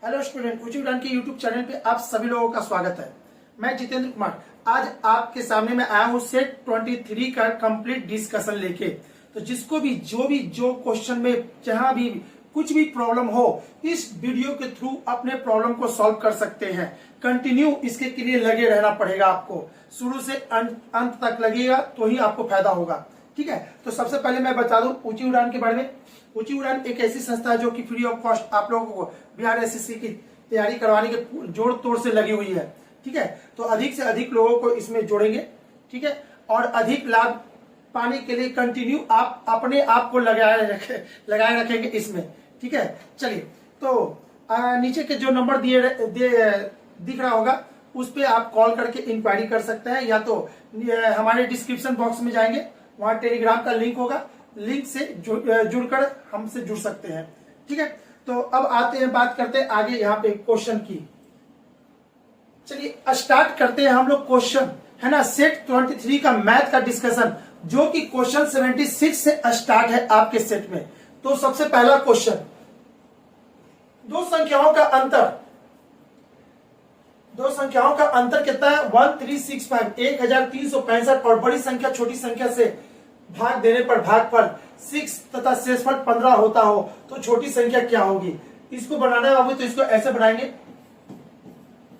Hello student, उचित उड़ान के यूट्यूब चैनल पे आप सभी लोगों का स्वागत है। मैं जितेंद्र कुमार आज आपके सामने मैं आया हूँ सेट 23 का कंप्लीट डिस्कशन लेके। तो जिसको भी जो क्वेश्चन में जहां भी कुछ भी प्रॉब्लम हो, इस वीडियो के थ्रू अपने प्रॉब्लम को सॉल्व कर सकते हैं। कंटिन्यू इसके लिए लगे रहना पड़ेगा, आपको शुरू से अंत तक लगेगा तो ही आपको फायदा होगा। ठीक है, तो सबसे पहले मैं बता दूं उचित उड़ान के बारे में। उचित उड़ान एक ऐसी संस्था है जो कि फ्री ऑफ कॉस्ट आप लोगों को बिहार एसएससी की तैयारी करवाने के जोड़ तोड़ से लगी हुई है। ठीक है, तो अधिक से अधिक लोगों को इसमें जोड़ेंगे। ठीक है, और अधिक लाभ पाने के लिए कंटिन्यू आप अपने आप को लगाए रखेंगे इसमें। ठीक है, चलिए तो नीचे के जो नंबर दिख रहा होगा उस पे आप कॉल करके इंक्वायरी कर सकते हैं, या तो हमारे डिस्क्रिप्शन बॉक्स में जाएंगे, वहां टेलीग्राम का लिंक होगा, लिंक से जुड़कर हमसे जुड़ सकते हैं। ठीक है, तो अब आते हैं, बात करते हैं आगे यहाँ पे क्वेश्चन की। चलिए स्टार्ट करते हैं हम लोग क्वेश्चन, है ना, सेट 23 का मैथ का डिस्कशन, जो कि क्वेश्चन 76 से स्टार्ट है आपके सेट में। तो सबसे पहला क्वेश्चन, दो संख्याओं का अंतर कितना है? 1365 1365, और बड़ी संख्या छोटी संख्या से भाग देने पर भागफल 6 तथा शेषफल 15 होता हो तो छोटी संख्या क्या होगी? इसको बनाना है बाबू, तो इसको ऐसे बनाएंगे।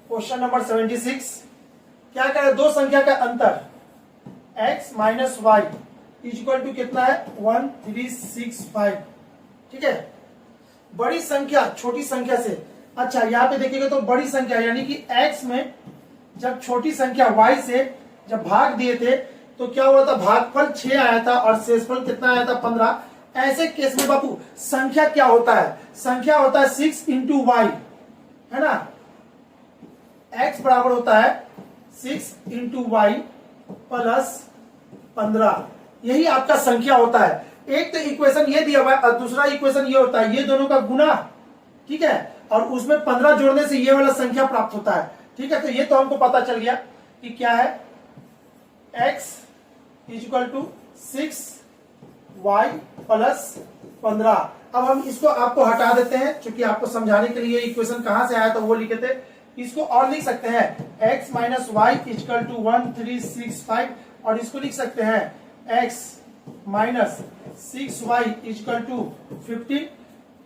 क्वेश्चन नंबर 76 क्या करें? दो संख्या का अंतर x minus Y equal to कितना है? 1365। ठीक है, बड़ी संख्या छोटी संख्या से, अच्छा यहाँ पे देखिएगा तो बड़ी संख्या यानी कि x में जब छोटी संख्या y से जब भाग दिए थे तो क्या हुआ था? भागफल 6 आया था और शेषफल कितना आया था? 15। ऐसे केस में बाबू संख्या क्या होता है? संख्या होता है 6 इंटू वाई, है ना। x बराबर होता है 6 इंटू वाई प्लस 15, यही आपका संख्या होता है। एक तो इक्वेशन ये दिया हुआ है और दूसरा इक्वेशन ये होता है, ये दोनों का गुना। ठीक है, और उसमें 15 जोड़ने से ये वाला संख्या प्राप्त होता है। ठीक है, तो ये तो हमको पता चल गया कि क्या है, x equal to 6y plus 15। अब हम इसको आपको हटा देते हैं, क्योंकि आपको समझाने के लिए इक्वेशन कहां से आया तो वो लिखे थे। इसको और लिख सकते हैं x minus Y equal to 1365, और इसको लिख सकते हैं x minus 6y equal to 15।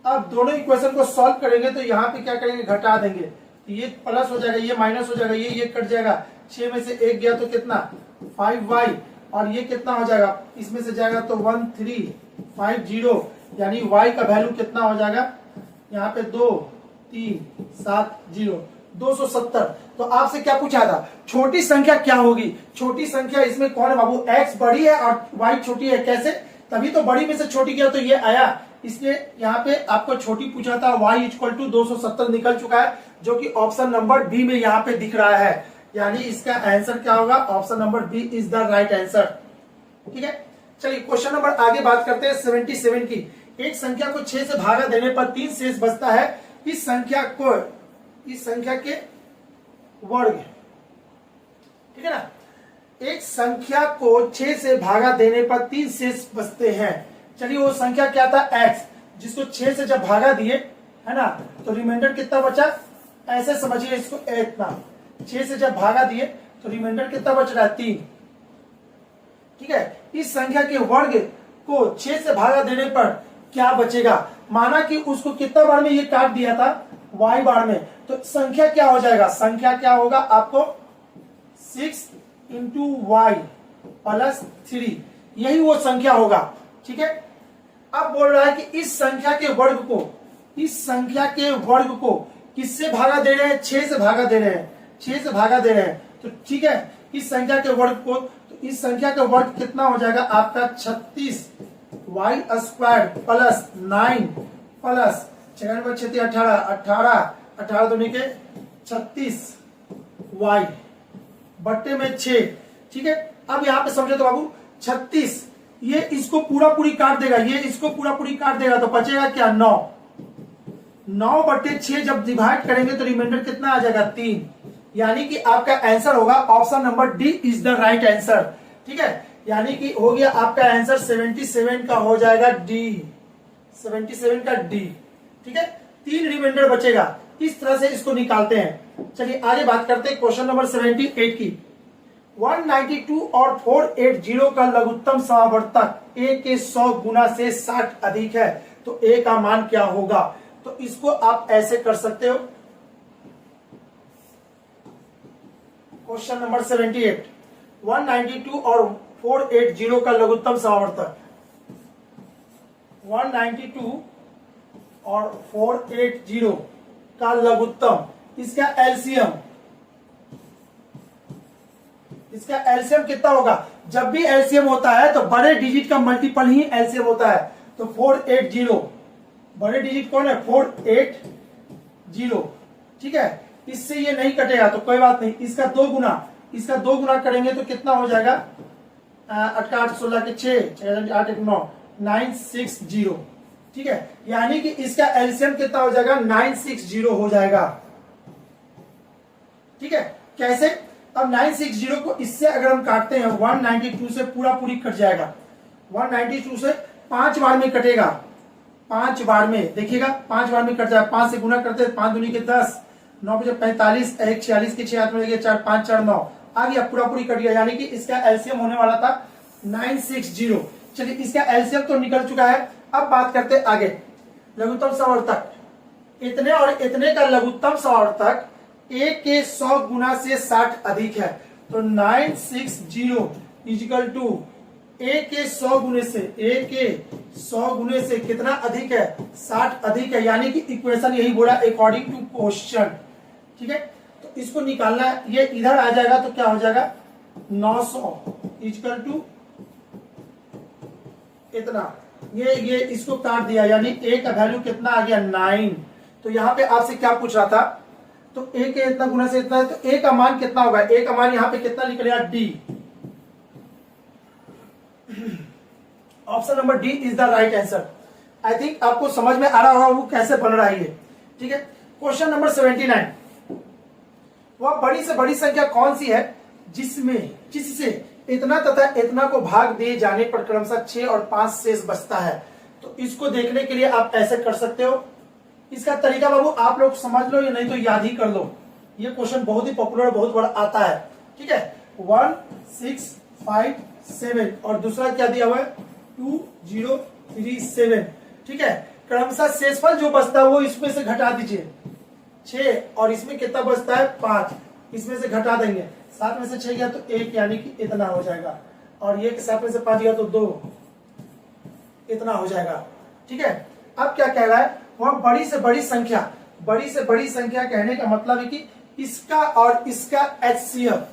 अब दोनों इक्वेशन को सॉल्व करेंगे तो यहाँ पे क्या करेंगे? घटा देंगे, तो ये प्लस हो जाएगा, ये माइनस हो जाएगा, ये कट जाएगा, 6 में से 1 गया तो कितना? 5y, और ये कितना हो जाएगा? इसमें से जाएगा तो 1350, यानी y का वैल्यू कितना हो जाएगा? यहाँ पे 2370, 270। तो आपसे क्या पूछा था? छोटी संख्या क्या होगी? छोटी संख्या इसमें कौन है बाबू? x बड़ी है और y छोटी है। कैसे? तभी तो बड़ी में से छोटी गया तो ये आया, इसलिए यहाँ पे आपको छोटी पूछा था। y इक्वल टू 270 निकल चुका है, जो कि ऑप्शन नंबर बी में यहाँ पे दिख रहा है, यानी इसका आंसर क्या होगा? Option number B is the right answer. ठीक है, चलिए क्वेश्चन नंबर आगे बात करते हैं 77 की। एक संख्या को 6 से भागा देने पर 3 शेष बचता है, इस संख्या के वर्ग। ठीक है ना, एक संख्या को 6 से भागा देने पर 3 शेष बचते हैं। चलिए वो संख्या क्या था? x, जिसको 6 से जब भागा दिए, है ना, तो रिमाइंडर कितना बचा? ऐसे समझिए इसको, इतना 6 से जब भागा दिए तो रिमाइंडर कितना बच रहा है? 3। ठीक है, इस संख्या के वर्ग को 6 से भागा देने पर क्या बचेगा? माना कि उसको कितना बार में ये काट दिया था? y बार में, तो संख्या क्या हो जाएगा? संख्या क्या होगा आपको? 6 इंटू वाई प्लस 3, यही वो संख्या होगा। ठीक है, अब बोल रहा है कि इस संख्या के वर्ग को किससे भागा दे रहे हैं? 6 से भागा दे रहे हैं, 6 से भागा दे रहे हैं। तो ठीक है, इस संख्या के वर्ग को, तो इस संख्या का वर्ग कितना हो जाएगा आपका? 36 वाई स्क्वायर प्लस 9 प्लस 6 18 18 दूनी के 36 वाई बट्टे में 6। ठीक है, अब यहाँ पे समझो तो बाबू 36, ये इसको पूरा पूरी काट देगा, ये इसको पूरा पूरी काट देगा, तो बचेगा क्या? 9 बट्टे 6 जब डिवाइड करेंगे तो रिमाइंडर कितना आ जाएगा? 3, यानी कि आपका आंसर होगा option number D is the right answer. ठीक है, यानी कि हो गया आपका आंसर 77 का हो जाएगा डी, 77 का डी। ठीक है, 3 रिमाइंडर बचेगा। इस तरह से इसको निकालते हैं। चलिए आगे बात करते हैं क्वेश्चन नंबर 78 की। 192 और 480 का लघुत्तम समावर्तक a के 100 गुना से 60 अधिक है, तो a का मान क्या होगा? तो इसको आप ऐसे कर सकते हो। क्वेश्चन नंबर 78, 192 और 480 का लघुत्तम समावर्तक, 192 और 480 का लघुत्तम, इसका एलसीएम कितना होगा? जब भी एलसीएम होता है तो बड़े डिजिट का मल्टीपल ही एलसीएम होता है। तो 480 बड़े डिजिट कौन है? 480, ठीक है। इससे ये नहीं कटेगा तो कोई बात नहीं, इसका दो गुना करेंगे तो कितना हो जाएगा? 8 8 16 के 6 8 1 9 960, ठीक है। यानी कि इसका एलसीएम कितना हो जाएगा? 960 हो जाएगा, ठीक है। कैसे? अब 960 को इससे अगर हम काटते हैं 192 से पूरी कट जाएगा। 192 से 5 बार में कटेगा, 5 बार में देखिएगा, 5 बार में कट जाएगा। 5 से गुना करते हैं, 5 दूनी के 10, 9 बजे 45, 1 46 के 6 हाथ में 4 5 4 9 आ गया, पूरी कट गया। यानी कि इसका एलसीएम होने वाला था 960। चलिए इसका एलसीएम तो निकल चुका है। अब बात करते हैं आगे, लघुत्तम समावर्तक, इतने और इतने का लघुत्तम समावर्तक a के 100 गुना से 60 अधिक है। तो 960 इजिकल टू a के 100 गुने से कितना अधिक है? 60 अधिक है। यानी कि इक्वेशन यही बोला, अकॉर्डिंग टू क्वेश्चन, ठीक है। तो इसको निकालना है, ये इधर आ जाएगा तो क्या हो जाएगा? 900 इजिकल टू इतना, ये इसको काट दिया, यानी a का वैल्यू कितना आ गया? 9। तो यहाँ पे आपसे क्या पूछ रहा था? तो a के इतना गुना से इतना है, तो a का मान कितना होगा? a का मान यहाँ पे कितना निकलेगा? d। Option number D is the right answer. I think आपको समझ में आ रहा होगा वो कैसे बन रहा है, ठीक है। क्वेश्चन नंबर 79, वह बड़ी से बड़ी संख्या कौन सी है जिससे इतना तथा इतना को भाग दिए जाने पर क्रमशः 6 और 5 शेष बचता है? तो इसको देखने के लिए आप ऐसे कर सकते हो। इसका तरीका बाबू आप लोग समझ लो या नहीं तो याद ही कर लो। ये क्वेश्चन बहुत ही पॉपुलर, बहुत बड़ा आता है, ठीक है। 1 6 5 7 और दूसरा क्या दिया हुआ है? 2 0 3 7, ठीक है। क्रमशः शेषफल जो बचता है वो इसमें से घटा दीजिए, 6 और इसमें कितना बचता है? 5, इसमें से घटा देंगे, 7 में से 6 गया तो 1, यानी कि इतना हो जाएगा। और ये 7 में से 5 गया तो 2, इतना हो जाएगा, ठीक है। अब क्या कह रहा है? वह बड़ी से बड़ी संख्या कहने का मतलब है कि इसका और इसका एचसीएफ,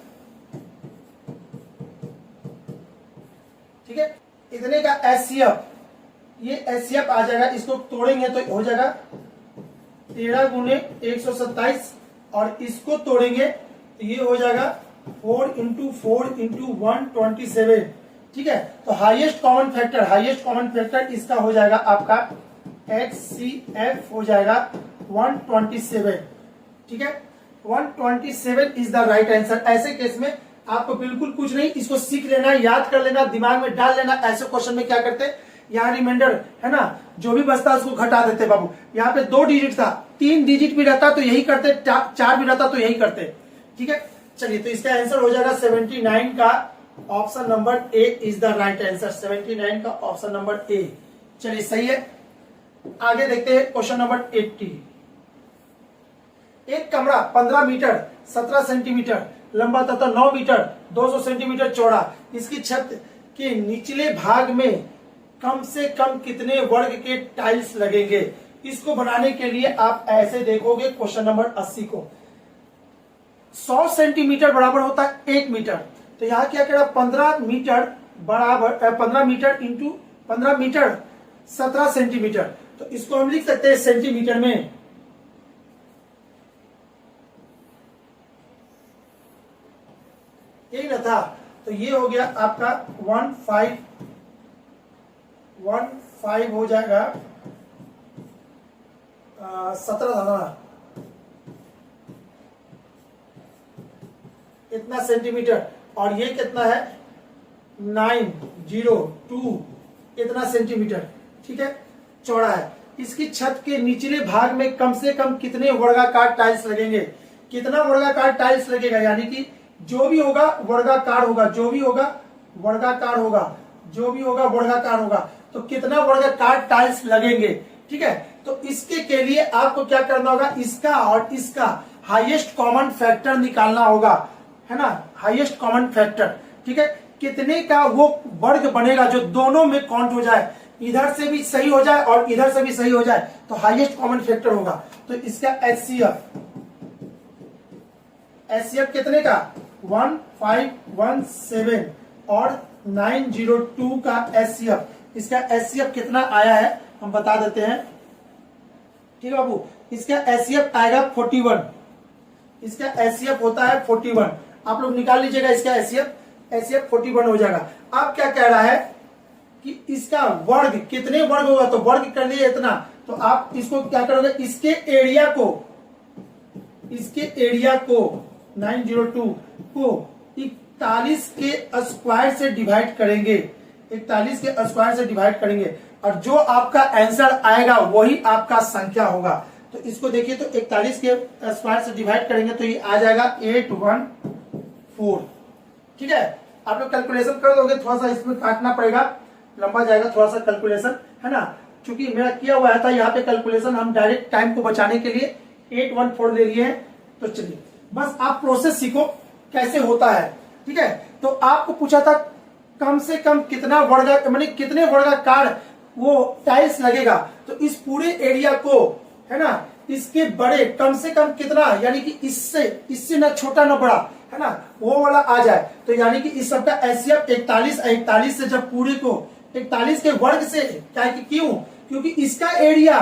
ठीक है। इतने का एचसीएफ, ये एचसीएफ आ जाएगा, इसको तोड़ेंगे तो हो जाएगा 13 गुने 127 और इसको तोड़ेंगे तो ये हो जाएगा 4 इंटू 4 इंटू 127, ठीक है। तो हाईएस्ट कॉमन फैक्टर इसका हो जाएगा आपका HCF हो जाएगा 127, ठीक है। 127 इज द राइट आंसर। ऐसे केस में आपको बिल्कुल कुछ नहीं, इसको सीख लेना, याद कर लेना, दिमाग में डाल लेना। ऐसे क्वेश्चन में क्या करते, यहाँ रिमाइंडर है ना, जो भी बचता है उसको घटा देते बाबू। यहाँ पे 2 डिजिट था, 3 डिजिट भी रहता तो यही करते, 4 भी रहता तो यही करते, ठीक है। चलिए तो इसका आंसर हो जाएगा 79 का option number A is the right answer. 79 का ऑप्शन नंबर ए। चलिए सही है। आगे देखते हैं क्वेश्चन नंबर 80। एक कमरा 15 मीटर 17 सेंटीमीटर लंबा तथा 9 मीटर 200 सेंटीमीटर चौड़ा, इसकी छत के निचले भाग में कम से कम कितने वर्ग के टाइल्स लगेंगे? इसको बनाने के लिए आप ऐसे देखोगे क्वेश्चन नंबर 80 को। 100 सेंटीमीटर बराबर होता है 1 मीटर, तो यहाँ क्या कह रहा है? 15 मीटर बराबर 15 मीटर इंटू 15 मीटर 17 सेंटीमीटर। तो इसको हम लिख सकते हैं सेंटीमीटर में। यही ना था, तो ये हो गया आपका 15 हो जाएगा 17 था ना, इतना सेंटीमीटर, और ये कितना है 902 इतना सेंटीमीटर, ठीक है, चौड़ा है। इसकी छत के निचले भाग में कम से कम कितने वर्गाकार टाइल्स लगेंगे, कितना वर्गाकार टाइल्स लगेगा, यानी कि जो भी होगा वर्गाकार होगा, जो भी होगा वर्गाकार होगा, जो भी होगा वर्गाकार होगा, तो कितना वर्गाकार टाइल्स लगेंगे। ठीक है, तो इसके के लिए आपको क्या करना होगा, इसका और इसका हाईएस्ट कॉमन फैक्टर निकालना होगा, है ना, हाईएस्ट कॉमन फैक्टर। ठीक है, कितने का वो वर्ग बनेगा जो दोनों में काउंट हो जाए, इधर से भी सही हो जाए और इधर से भी सही हो जाए, तो हाईएस्ट कॉमन फैक्टर होगा। तो इसका एचसीएफ कितने का 1517 और 902 का एचसीएफ, इसका एचसीएफ कितना आया है हम बता देते हैं। ठीक है बाबू, इसका एचसीएफ आएगा 41, इसका एचसीएफ होता है 41, आप लोग निकाल लीजिएगा, इसका एचसीएफ 41 हो जाएगा। अब क्या कह रहा है कि इसका वर्ग कितने वर्ग होगा, तो वर्ग कर लिए इतना, तो आप इसको क्या करोगे, इसके एरिया को 902 को 41 के स्क्वायर से डिवाइड करेंगे, 41 के स्क्वायर से डिवाइड करेंगे, और जो आपका आंसर आएगा वही आपका संख्या होगा। तो इसको देखिए, तो 41 के स्क्वायर से डिवाइड करेंगे तो ये आ जाएगा 814। ठीक है, आप लोग कैलकुलेशन कर दोगे, थोड़ा सा इसमें काटना पड़ेगा, लंबा जाएगा थोड़ा सा कैलकुलेशन, है ना, क्योंकि मेरा किया हुआ था यहाँ पे कैलकुलेशन, हम डायरेक्ट टाइम को बचाने के लिए 814 ले लिए हैं। तो चलिए बस आप प्रोसेस सीखो कैसे होता है। ठीक है, तो आपको पूछा था कम से कम कितना वर्गा, माने कितने वर्गाकार वो टाइल्स लगेगा, तो इस पूरे एरिया को, है ना, इसके बड़े कम से कम कितना, यानी कि इससे ना छोटा ना बड़ा, है ना, वो वाला आ जाए, तो यानी कि इस सबका एचसीएफ 41 से जब पूरे को 41 के वर्ग से, क्या है कि क्यों, क्योंकि इसका एरिया,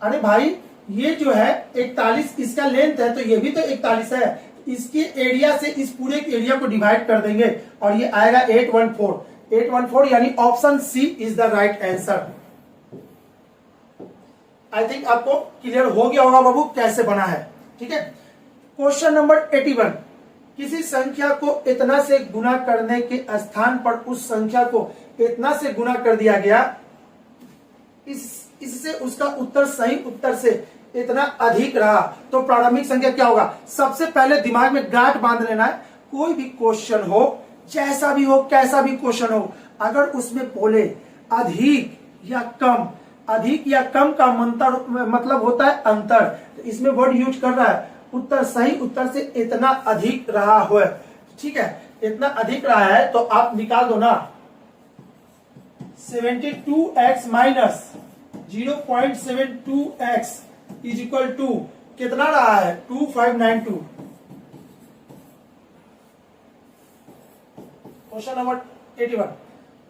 अरे भाई ये जो है 41 इसका लेंथ है, तो ये भी तो 41 है, इसके एरिया से इस पूरे एरिया को डिवाइड कर देंगे और ये आएगा 814, यानी option C is the right answer. I think आपको क्लियर हो गया होगा बाबू कैसे बना है। ठीक है, क्वेश्चन नंबर 81, किसी संख्या को इतना से गुना करने के स्थान पर उस संख्या को इतना से गुना कर दिया गया, इससे उसका उत्तर सही उत्तर से इतना अधिक रहा, तो प्रारंभिक संख्या क्या होगा। सबसे पहले दिमाग में गांठ बांध लेना है, कोई भी क्वेश्चन हो, जैसा भी हो, कैसा भी क्वेश्चन हो, अगर उसमें बोले अधिक या कम, अधिक या कम का मतलब होता है अंतर, तो इसमें वर्ड यूज कर रहा है, उत्तर सही उत्तर से इतना अधिक रहा हो। ठीक है, इतना अधिक रहा है तो आप निकाल दो ना, 72x minus 0.72x is equal to कितना रहा है 2592। क्वेश्चन नंबर 81,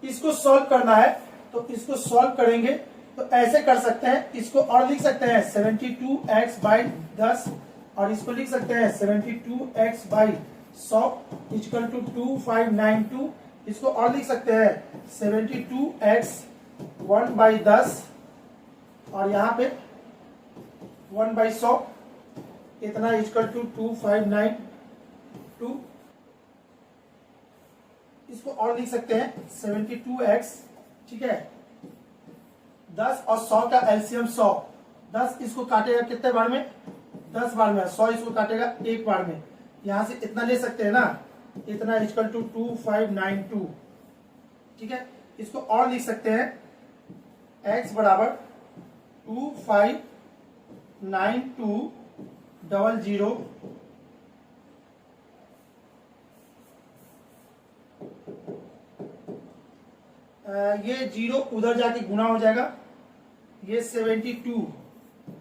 इसको सॉल्व करना है, तो इसको सॉल्व करेंगे तो ऐसे कर सकते हैं, इसको और लिख सकते हैं 72x बाई 10, और इसको लिख सकते हैं 72x बाई 100 इक्वल टू 2592, इसको और लिख सकते हैं 72x 1/10 और यहाँ पे 1/100 इतना इक्वल टू 2592, इसको और लिख सकते हैं 72x, ठीक है, 10 और 100 का एलसीएम 100, 10 इसको काटेगा कितने बार में, 10 बार में, 100 इसको काटेगा एक बार में, यहां से इतना ले सकते हैं ना, इतना इक्वल टू 2592, ठीक है, इसको और लिख सकते हैं x बराबर 259200, ये 0 उधर जाके गुना हो जाएगा, ये 72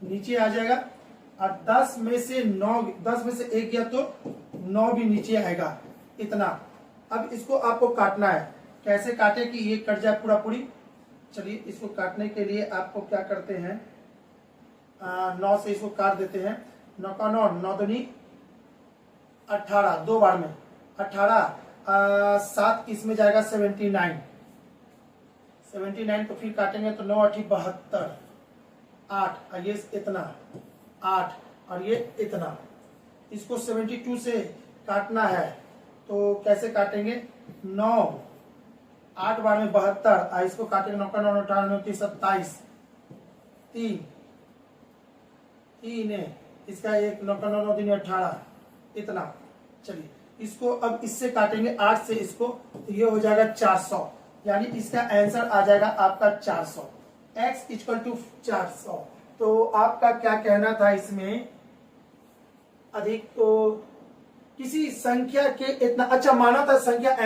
नीचे आ जाएगा, और 10 में से 9, 10 में से 1 गया तो 9 भी नीचे आएगा, इतना। अब इसको आपको काटना है, कैसे काटे कि ये कट जाए पूरा पूरी। चलिए इसको काटने के लिए आपको क्या करते हैं, 9 से इसको काट देते हैं, 9 का 9, 9 दूनी 18, दो बार में 18, 7 इसमें जाएगा 79, तो फिर काटेंगे तो 9 8 72, 8 और ये इतना 8 और ये इतना, इसको 72 से काटना है तो कैसे काटेंगे, 9 8 बार में 72, इसको काटेंगे 9 का 9 18 29 27, 3 3 है, इसका 1 9 9 9 3 18 इतना। चलिए इसको अब इससे काटेंगे 8 से इसको, तो ये हो जाएगा 400, यानी इसका आंसर आ जाएगा आपका 400, x इक्वल टू 400। तो आपका क्या कहना था इसमें, अधिक तो किसी संख्या के इतना, अच्छा माना था संख्या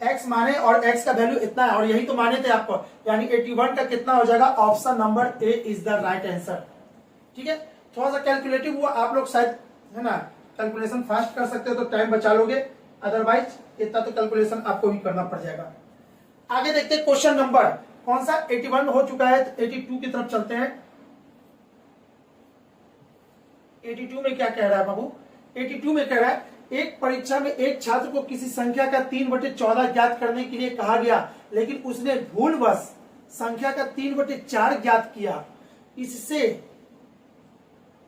x माने और x का वैल्यू इतना है, और यही तो माने थे आपको, यानी 81 का कितना हो जाएगा, option number A is the right answer. ठीक है, थोड़ा सा कैलकुलेटिव हुआ, आप लोग शायद है ना कैलकुलेशन फास्ट कर सकते हो तो टाइम बचा लोगे, अदरवाइज इतना तो कैलकुलेशन आपको भी करना पड़ जाएगा। आगे देखते हैं क्वेश्चन नंबर कौन सा, 81 हो चुका है, 82 की तरफ चलते हैं। 82 में क्या कह रहा है बाबू, 82 में कह रहा है एक परीक्षा में एक छात्र को किसी संख्या का 3/14 ज्ञात करने के लिए कहा गया, लेकिन उसने भूलवश संख्या का 3/4 ज्ञात किया, इससे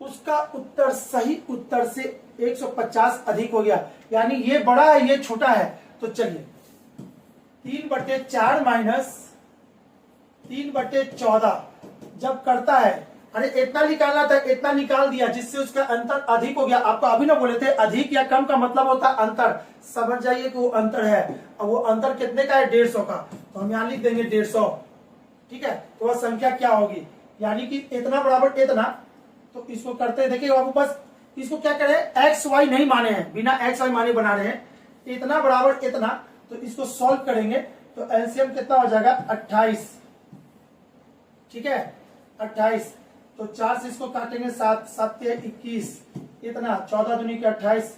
उसका उत्तर सही उत्तर से 150 अधिक हो गया, यानी ये बड़ा है ये छोटा है। तो चलिए 3/4 माइनस 3/14 जब करता है, अरे इतना निकालना था, इतना निकाल दिया, जिससे उसका अंतर अधिक हो गया। आपको अभी ना बोले थे अधिक या कम का मतलब होता है अंतर, समझ जाइए कि वो अंतर है। अब वो अंतर कितने का है, 150 का, तो हम यहां लिख देंगे 150। ठीक है, तो वह संख्या क्या होगी, यानी कि इतना बराबर इतना। तो इसको करते देखिए बाबू, बस इसको क्या करें, एक्स वाई नहीं माने हैं, बिना एक्स वाई माने बना रहे हैं, इतना बराबर इतना। तो इसको सॉल्व करेंगे तो एलसीएम कितना हो जाएगा, 28। ठीक है 28, तो 4 से इसको काटेंगे 7 7 के 21 इतना, 14 दूनी के 28,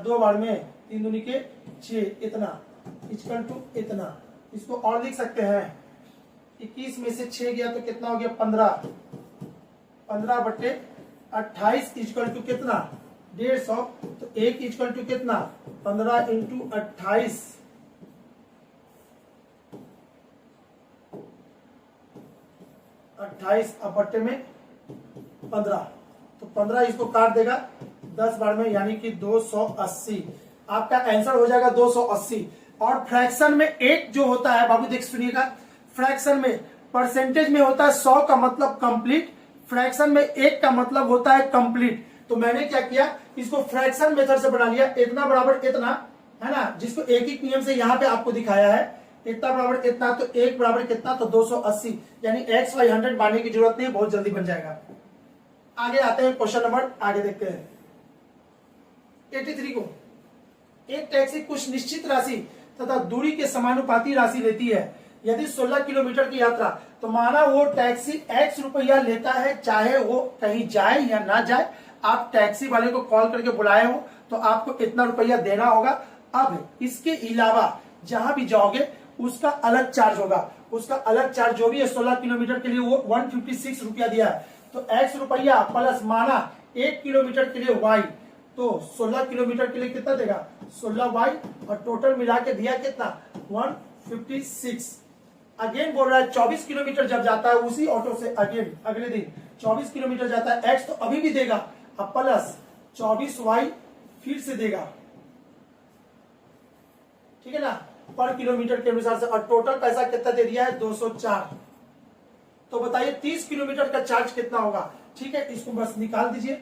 2 बार में 3 दूनी के 6 इतना, इक्वल टू इतना। इसको और लिख सकते हैं, 21 में से 6 गया तो कितना हो गया, 15 15/28 इक्वल टू कितना, 150। तो 1 इक्वल टू कितना, 15 इंटू 28, 28 अब बट्टे में 15, तो 15 इसको काट देगा 10 बार में, यानी कि 280। आपका आंसर हो जाएगा 280। और फ्रैक्शन में एक जो होता है बाबू, देख सुनिएगा, फ्रैक्शन में परसेंटेज में होता है 100 का मतलब कंप्लीट, फ्रैक्शन में 1 का मतलब होता है कंप्लीट। तो मैंने क्या किया, इसको फ्रैक्शन मेथड से बना लिया, इतना बराबर इतना है ना, जिसको एक एक नियम से यहाँ पे आपको दिखाया है, इतना बराबर इतना, तो 1 बराबर कितना, तो 280, यानी एक्स वाई 100 मानने की जरूरत नहीं, बहुत जल्दी बन जाएगा। आगे आते हैं क्वेश्चन नंबर, आगे देखते हैं 83 को। एक टैक्सी कुछ निश्चित राशि तथा दूरी के समानुपाती राशि लेती है, यदि 16 किलोमीटर की यात्रा, तो माना वो टैक्सी x रुपया लेता है, चाहे वो कहीं जाए या ना जाए, आप टैक्सी वाले को कॉल करके बुलाए हो तो आपको इतना रुपया देना होगा। अब इसके अलावा जहां भी जाओगे उसका अलग चार्ज होगा, उसका अलग चार्ज जो भी है 16 किलोमीटर के लिए वो 156 रुपया दिया है। तो x रुपया प्लस माना 1 किलोमीटर के लिए y, तो 16 किलोमीटर के लिए कितना देगा, 16y, और टोटल मिला के दिया कितना, 156। अगेन बोल रहा है 24 किलोमीटर जब जाता है उसी ऑटो से, अगेन अगले दिन 24 किलोमीटर जाता है x, तो अभी भी देगा, अब प्लस 24y फिर से देगा, ठीक है ना, पर किलोमीटर के अनुसार से, और टोटल पैसा कितना दे दिया है, 204। तो बताइए 30 किलोमीटर का चार्ज कितना होगा। ठीक है, इसको बस निकाल दीजिए,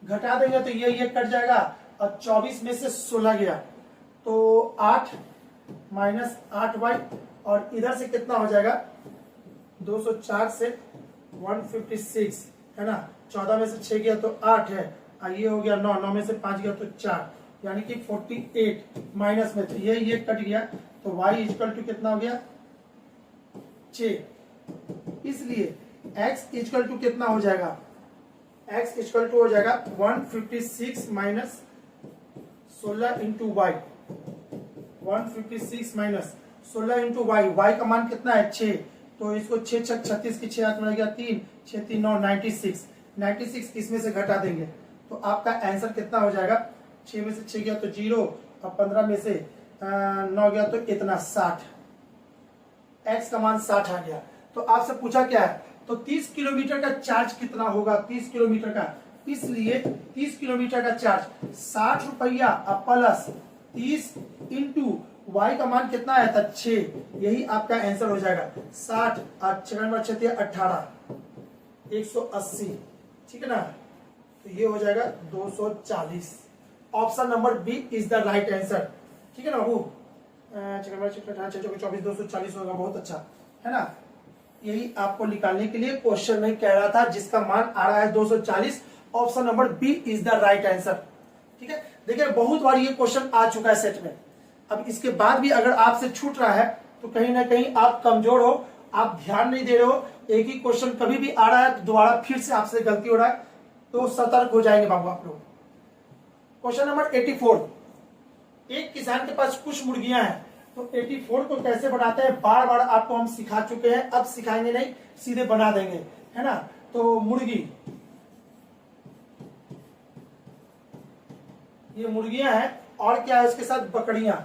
घटा देंगे तो ये कट जाएगा, और 24 में से 16 गया तो 8 माइनस 8y, और इधर से कितना हो जाएगा, 204 से 156 है ना, 14 में से 6 गया तो 8 है, और ये हो गया 9, 9 में से 5 गया तो 4, यानी कि 48 माइनस में, तो ये कट गया, तो y इक्वल टू कितना हो गया, 6। इसलिए x इक्वल टू कितना हो जाएगा, x इक्वल टू हो जाएगा 156 minus 16 into Y, 156 minus 16 into Y, Y का मान कितना है, 6, तो इसको 6 6 36 की 6 हाथ में गया 3 6 3 9 96, 96 इसमें से घटा देंगे तो आपका आंसर कितना हो जाएगा, 6 में से 6 गया तो 0, और 15 में से 9 गया तो इतना 60, x का मान 60 आ गया। तो आपसे पूछा क्या है, तो 30 किलोमीटर का चार्ज कितना होगा, 30 किलोमीटर का, इसलिए 30 किलोमीटर का चार्ज 60 रुपया प्लस 30 इंटू y का मान कितना आया था, 6, यही आपका आंसर हो जाएगा 60, और 6 18, 180, ठीक है ना। तो ये हो जाएगा 240। Option number B is the right answer, ठीक है ना बाबू। 24 240 होगा, बहुत अच्छा है ना। यही आपको निकालने के लिए क्वेश्चन में कह रहा था, जिसका मान आ रहा है 240। Option number B is the right answer, ठीक है। देखिए बहुत बार ये क्वेश्चन आ चुका है सेट में। अब इसके बाद भी अगर आपसे छूट रहा है तो कहीं ना कहीं आप कमजोर हो, आप ध्यान नहीं दे रहे हो। एक ही क्वेश्चन कभी भी आ रहा है तो दोबारा फिर से आपसे गलती हो रहा है, तो सतर्क हो जाएंगे बाबू आप लोग। क्वेश्चन नंबर 84, एक किसान के पास कुछ मुर्गियां हैं, तो 84 को कैसे बनाते हैं बार बार आपको हम सिखा चुके हैं, अब सिखाएंगे नहीं, सीधे बना देंगे, है ना। तो मुर्गी, ये मुर्गियां हैं और क्या है उसके साथ बकरियां,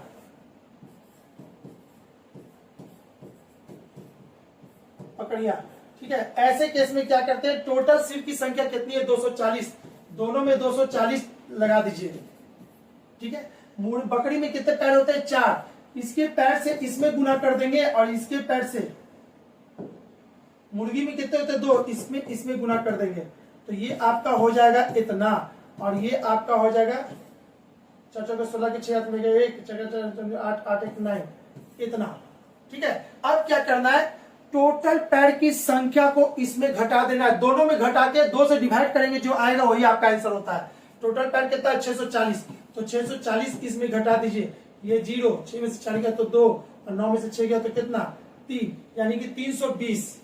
ठीक है। ऐसे केस में क्या करते हैं, टोटल सीट की संख्या कितनी है 240, दोनों में 240 लगा दीजिए, ठीक है। बकरी में कितने पैर होते हैं 4, इसके पैर से इसमें गुना कर देंगे और इसके पैर से, मुर्गी में कितने होते हैं 2, इसमें गुना कर देंगे, तो ये आपका हो जाएगा इतना, और ये आपका हो जाएगा 4 16 के 6 में 1 8 8 1 9, इतना, ठीक है। अब क्या करना है, टोटल पैर की संख्या को इसमें घटा देना है, दोनों में घटा के 2 से डिवाइड करेंगे, जो आएगा वही आपका आंसर होता है। टोटल पैर कितना है 640, तो 640 इसमें घटा दीजिए, ये 0, 6 में से 4 गया तो 2, और 9 में से 6 गया तो कितना 3, यानी कि 320,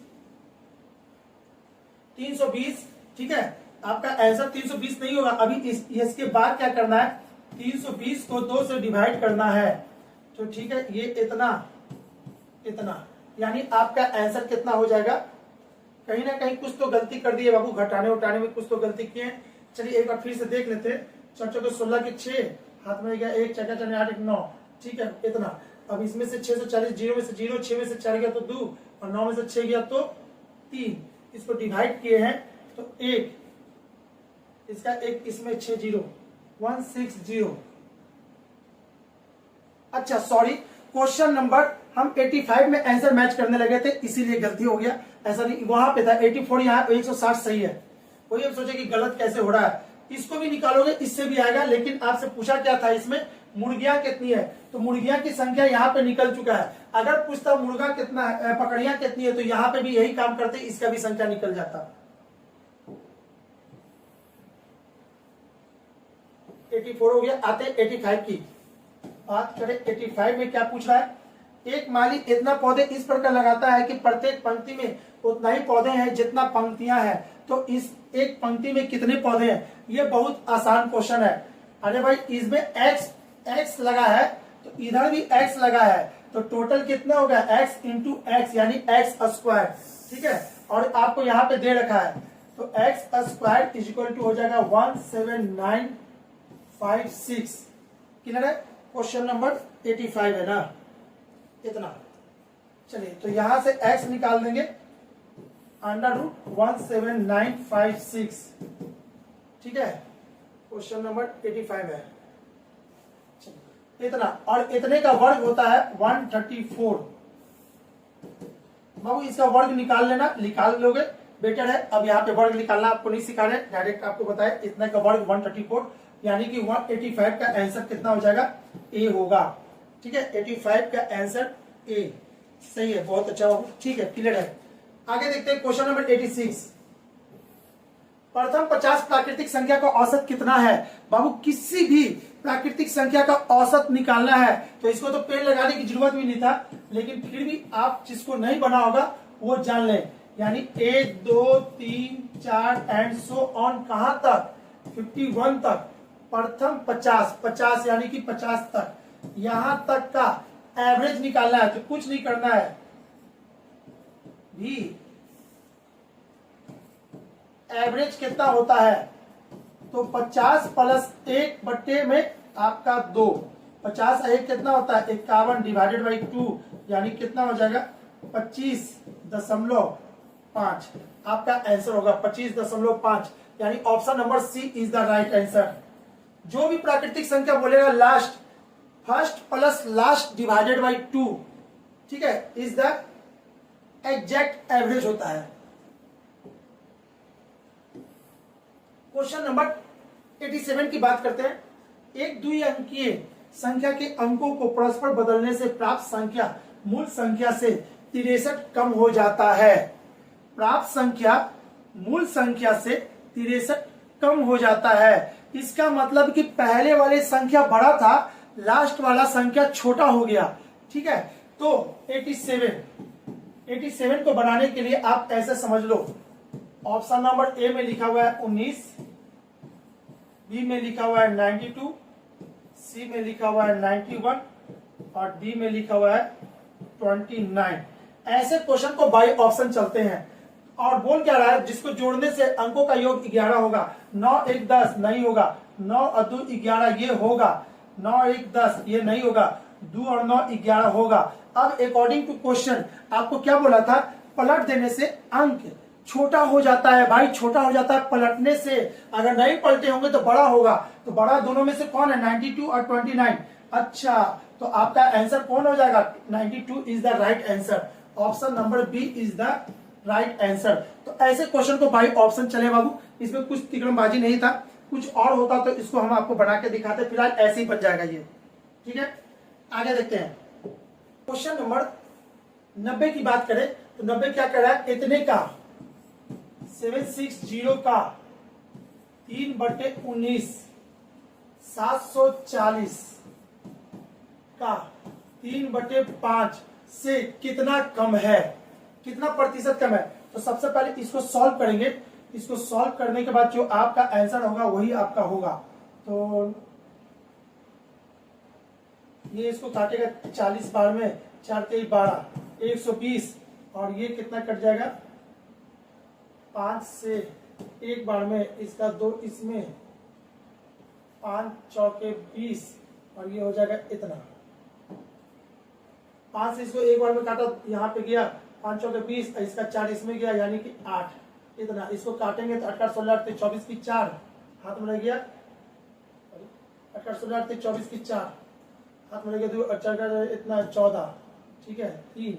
ठीक है। आपका आंसर 320 नहीं होगा। अभी इसके बाद क्या करना है, 320 को 2 से डिवाइड करना है, तो ठीक है, ये इतना, यानी आपका आंसर कितना हो जाएगा। कहीं ना कहीं कुछ तो गलती कर दी है बाबू, घटाने उठाने में कुछ तो गलती किए हैं। चलिए एक बार फिर से देख लेते हैं। 4 16 के 6, हाथ में गया 1 4 4 8 1 9, ठीक है, इतना। अब इसमें से 640, 0 में से 0, 6 में से 4 गया तो 2, और 9 में से 6 गया तो 3, इसको डिवाइड किए हैं तो 1, इसका 1, इसमें 6 0, 160। अच्छा सॉरी, क्वेश्चन नंबर हम 85 में आंसर मैच करने लगे थे, इसीलिए गलती हो गया। ऐसा नहीं, वहां पे था 84, यहाँ 160 सही है। वही हम सोचे कि गलत कैसे हो रहा है, इसको भी निकालोगे इससे भी आएगा। लेकिन आपसे पूछा क्या था, इसमें मुर्गियां कितनी है, तो मुर्गियां की संख्या यहाँ पे निकल चुका है। अगर पूछता मुर्गा कितना है, बकरियां कितनी है, तो यहाँ पे भी यही काम करते, इसका भी संख्या निकल जाता। 84 हो गया। आते 85 की बात करें। 85 में क्या पूछ रहा है, एक माली इतना पौधे इस प्रकार लगाता है कि प्रत्येक पंक्ति में उतना ही पौधे हैं जितना पंक्तियां हैं, तो इस एक पंक्ति में कितने पौधे हैं। ये बहुत आसान क्वेश्चन है। अरे भाई इसमें x लगा है, तो इधर भी x लगा है, तो टोटल कितना होगा x इंटू एक्स, यानी x स्क्वायर, ठीक है। और आपको यहाँ पे दे रखा है, तो x square is equal to हो जाएगा 17956। क्लियर है। क्वेश्चन नंबर 85 है ना, इतना। चलिए तो यहां से x निकाल देंगे, √17956, ठीक है। क्वेश्चन नंबर 85 है, इतना। और इतने का वर्ग होता है 134। बाबू इसका वर्ग निकाल लेना, निकाल लोगे बेटर है। अब यहाँ पे वर्ग निकालना आपको नहीं सिखा रहे, डायरेक्ट आपको बताए इतने का वर्ग 134, यानी कि 185 का आंसर कितना हो जाएगा, ए होगा, ठीक है। 85 का आंसर ए सही है, बहुत अच्छा होगा, ठीक है, क्लियर है। आगे देखते हैं क्वेश्चन नंबर 86। प्रथम 50 प्राकृतिक संख्या का औसत कितना है। बाबू किसी भी प्राकृतिक संख्या का औसत निकालना है, तो इसको तो पेन लगाने की जरूरत भी नहीं था, लेकिन फिर भी आप जिसको नहीं बना होगा वो जान लें। यानी 1 2 3 4 एंड सो ऑन, कहां तक 51 तक। प्रथम 50 यानी कि 50 तक, यहां तक का एवरेज निकालना है, तो कुछ नहीं करना है भी। एवरेज कितना होता है, तो 50 प्लस 1 बट्टे में आपका 2, 50 1 कितना होता है 51 डिवाइडेड बाई 2, यानी कितना हो जाएगा 25.5। आपका आंसर होगा 25.5, यानी option number C is the right answer. जो भी प्राकृतिक संख्या बोलेगा last, first plus last divided by 2, ठीक है, इज द एग्जैक्ट एवरेज होता है। क्वेश्चन नंबर 87 की बात करते हैं। एक द्विअंकीय संख्या के अंकों को परस्पर बदलने से प्राप्त संख्या मूल संख्या से 63 कम हो जाता है। प्राप्त संख्या मूल संख्या से 63 कम हो जाता है। इसका मतलब कि पहले वाली संख्या बड़ा था, लास्ट वाला संख्या छोटा हो गया। ठीक है, तो 87 को बनाने के लिए आप ऐसे समझ लो, ऑप्शन नंबर ए में लिखा हुआ है 19, बी में लिखा हुआ है 92, सी में लिखा हुआ है 91 और डी में लिखा हुआ है 29। ऐसे क्वेश्चन को बाई ऑप्शन चलते हैं। और बोल क्या रहा है, जिसको जोड़ने से अंकों का योग 11 होगा। 9 1 10 नहीं होगा, 9 और 2 11 ये होगा, 9 1 10 ये नहीं होगा, 2 और 9 11 होगा। अब अकॉर्डिंग टू क्वेश्चन आपको क्या बोला था, पलट देने से अंक छोटा हो जाता है। भाई छोटा हो जाता है पलटने से, अगर नहीं पलटे होंगे तो बड़ा होगा। तो बड़ा दोनों में से कौन है, 92 और 29। अच्छा, तो आपका आंसर कौन हो जाएगा, 92 is the right answer. Option number B is the right answer. तो ऐसे क्वेश्चन को बाई ऑप्शन चले बाबू, इसमें कुछ तिकड़मबाजी नहीं था। कुछ और होता तो इसको हम आपको बना के दिखाते, फिलहाल ऐसे ही बन जाएगा ये। ठीक है, आगे देखते हैं। क्वेश्चन नंबर 90 की बात करें तो 90 क्या कह रहा है, इतने का 760 का 3/19 740 का 3/5 से कितना कम है, कितना प्रतिशत कम है। तो सबसे पहले इसको सॉल्व करेंगे। इसको सॉल्व करने के बाद जो आपका आंसर होगा वही आपका होगा। तो ये इसको काटेगा 40 बार में, 4 3 12 120 और ये कितना कट जाएगा 5 से एक बार में, इसका 2 इसमें, 5 चौके 20 और ये हो जाएगा इतना। 5 से इसको एक बार में काटा, यहाँ पे गया 5 चौके 20, इसका 4 इसमें गया यानी कि 8 इतना। इसको काटेंगे तो 8 16 8 24 की 4 हाथ में रह गया, 8 16 8 24 की 4 हाथ में रह गया, 2 4 इतना 14। ठीक है, 3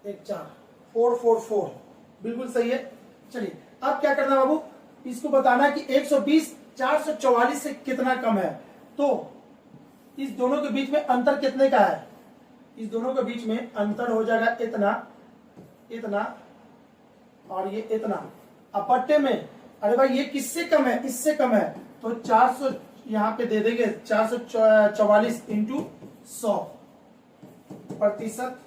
1 4 4 4 4 बिल्कुल सही है। चलिए अब क्या करना बाबू, इसको बताना है कि 120 444 से कितना कम है। तो इस दोनों के बीच में अंतर कितने का है, इस दोनों के बीच में अंतर हो जाएगा इतना, इतना और ये इतना। अब बट्टे में, अरे भाई ये किससे कम है, इससे कम है, तो 400 यहाँ पे दे देंगे, 444 इंटू 100 प्रतिशत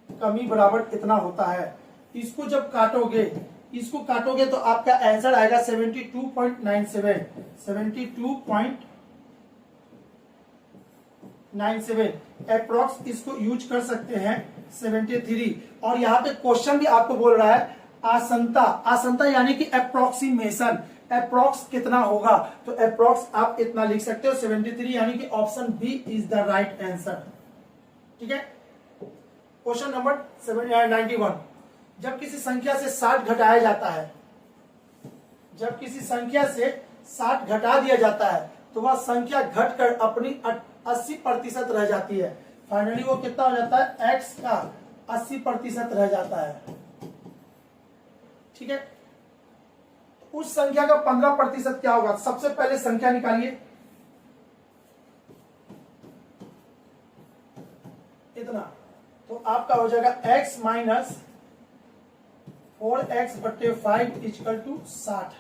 कमी बराबर इतना होता है। इसको जब काटोगे, इसको काटोगे तो आपका आंसर आएगा 72.97 72.97 अप्रोक्स इसको यूज कर सकते हैं 73। और यहाँ पे क्वेश्चन भी आपको बोल रहा है आसंता, आसंता यानी कि अप्रोक्सीमेशन, अप्रोक्स कितना होगा, तो अप्रोक्स आप इतना लिख सकते हो 73 यानी कि option B is the right answer. ठीक है, क्वेश्चन नंबर 91। जब किसी संख्या से 60 घटाया जाता है, जब किसी संख्या से 60 घटा दिया जाता है तो वह संख्या घटकर अपनी 80% रह जाती है। फाइनली वो कितना हो जाता है, x का 80% रह जाता है। ठीक है, उस संख्या का 15% क्या होगा, सबसे पहले संख्या निकालिए, इतना। तो आपका हो जाएगा x minus 4x/5 equal to 60।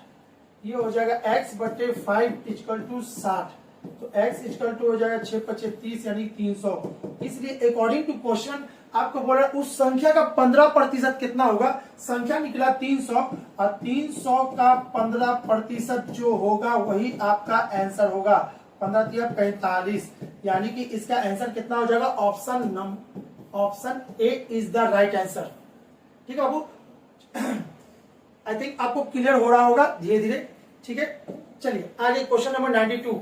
ये हो जाएगा x/5 इक्वल टू 60। तो x इक्वल टू हो जाएगा 6 5 30 यानी 300। इसलिए अकॉर्डिंग टू क्वेश्चन आपको बोल रहा है उस संख्या का 15% कितना होगा। संख्या निकला 300 और 300 का 15% जो होगा वही आपका आंसर होगा। 15 या 45 यानी कि इसका आंसर कितना हो जाएगा, option A is the right answer. ठीक है बाबू, आई थिंक आपको क्लियर हो रहा होगा धीरे धीरे। ठीक है, चलिए आगे क्वेश्चन नंबर 92।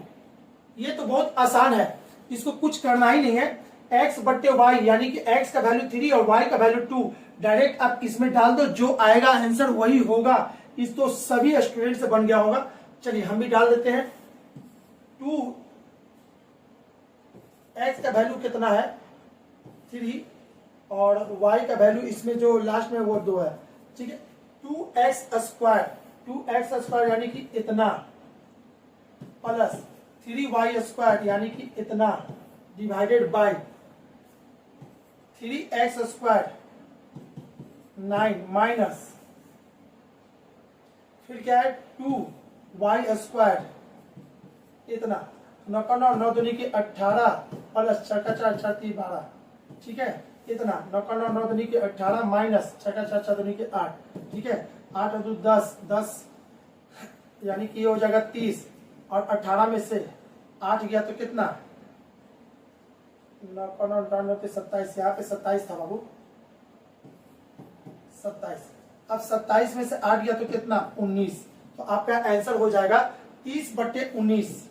ये तो बहुत आसान है, इसको कुछ करना ही नहीं है। x/y यानी कि x का वैल्यू 3 और y का वैल्यू 2 डायरेक्ट आप इसमें डाल दो, जो आएगा आंसर वही होगा। इस तो सभी स्टूडेंट से बन गया होगा। चलिए हम भी डाल देते हैं। 2 x का वैल्यू कितना है 3 और y का वैल्यू इसमें जो लास्ट में वो 2 है, ठीक है। 2x² यानी कि इतना, प्लस 3y² यानी कि इतना, डिवाइडेड बाय 3x² 9 माइनस फिर क्या है 2y² इतना, 9 का 9, 9 दूनी की 18 प्लस 6 का 4, 4 3 12, ठीक है, इतना 9 का 9, 9 दूनी की 18 माइनस 6 का 4, 4 दूनी की 8, ठीक है, 8 और 2 10, 10 यानी कि ये हो जाएगा 30 और 18 में से 8 गया तो कितना, 9 का 9 99 27, यहाँ पे 27 था बाबू, 27, अब 27 में से 8 गया तो कितना 19, तो आपका आंसर हो जाएगा 30/19।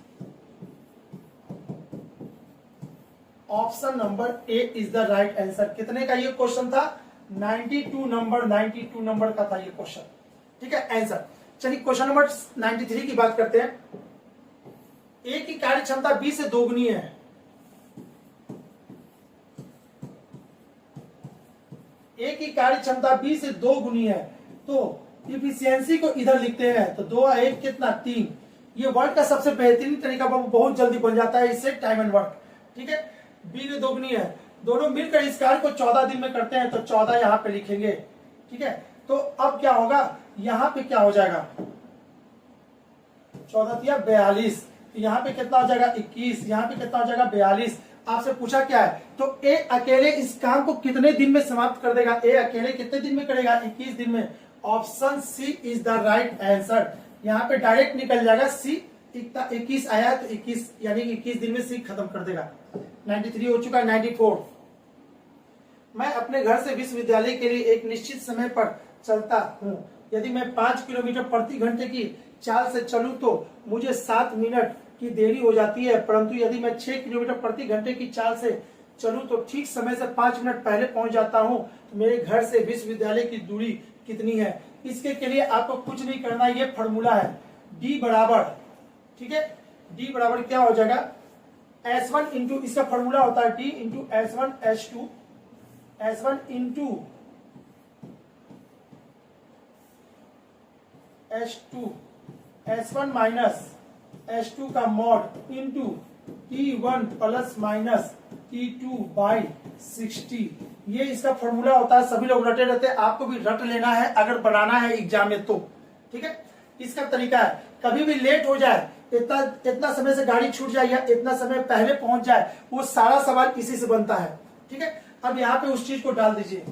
Option number A is the right answer. कितने का ये क्वेश्चन था, 92 नंबर का था ये क्वेश्चन, ठीक है आंसर। चलिए क्वेश्चन नंबर 93 की बात करते हैं। ए की कार्य क्षमता 20 से दोगुनी है, ए की कार्य क्षमता 20 से 2 गुनी है, तो इफिशियंसी को इधर लिखते हैं, तो 2 1 कितना 3। ये वर्ड का सबसे बेहतरीन तरीका बहुत जल्दी बन जाता है इससे, टाइम एंड वर्क, ठीक है। 20 से 2 गुनी है, दोनों मिलकर इस कार्य को 14 दिन में करते हैं, तो 14 यहाँ पे लिखेंगे, ठीक है। तो अब क्या होगा, यहाँ पे क्या हो जाएगा 14 या 42, यहाँ पे कितना हो जाएगा 21, यहाँ पे कितना हो जाएगा 42। आपसे पूछा क्या है, तो ए अकेले इस काम को कितने दिन में समाप्त कर देगा, ए अकेले कितने दिन में करेगा 21 दिन में। Option C is the right answer. यहाँ पे डायरेक्ट निकल जाएगा सी, 21 आया तो 21 यानी 21 दिन में सी खत्म कर देगा। 93 हो चुका है। 94, मैं अपने घर से विश्वविद्यालय के लिए एक निश्चित समय पर चलता हूँ। यदि मैं 5 किलोमीटर प्रति घंटे की चाल से चलूं तो मुझे 7 मिनट की देरी हो जाती है, परंतु यदि मैं 6 किलोमीटर प्रति घंटे की चाल से चलूं तो ठीक समय से 5 मिनट पहले पहुंच जाता हूं। तो मेरे घर से विश्वविद्यालय की दूरी कितनी है। इसके के लिए आपको कुछ नहीं करना, ये फॉर्मूला है d बराबर, ठीक है, d बराबर क्या हो जाएगा S1 इंटू, इसका फॉर्मूला होता है d into S1 S2, S1 into S2, S1 minus S2 का mod into T1 plus minus T2 by 60। ये इसका फॉर्मूला होता है, सभी लोग रटे रहते हैं, आपको भी रट लेना है अगर बनाना है एग्जाम में तो, ठीक है। इसका तरीका है, कभी भी लेट हो जाए, इतना समय से गाड़ी छूट जाए या इतना समय पहले पहुंच जाए, वो सारा सवाल इसी से बनता है, ठीक है। अब यहाँ पे उस चीज को डाल दीजिए,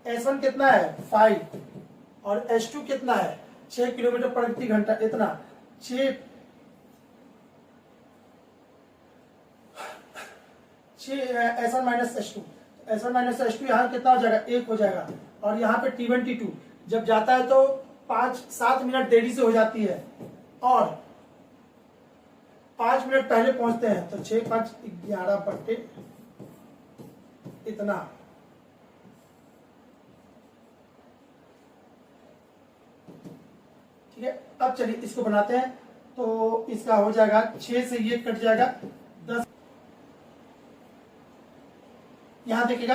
S1 कितना है 5 और S2 कितना है 6 किलोमीटर प्रति घंटा, इतना 6 S1 minus S2, S1 minus S2 यहाँ कितना हो जाएगा 1 हो जाएगा, और यहाँ पे T1 T2 जब जाता है तो 5-7 मिनट देरी से हो जाती है, और 5 मिनट पहले पहुंचते हैं, तो 6 5 11 बट्टे इतना, ठीक है। अब चलिए इसको बनाते हैं, तो इसका हो जाएगा 6 से ये कट जाएगा 10, यहां देखिएगा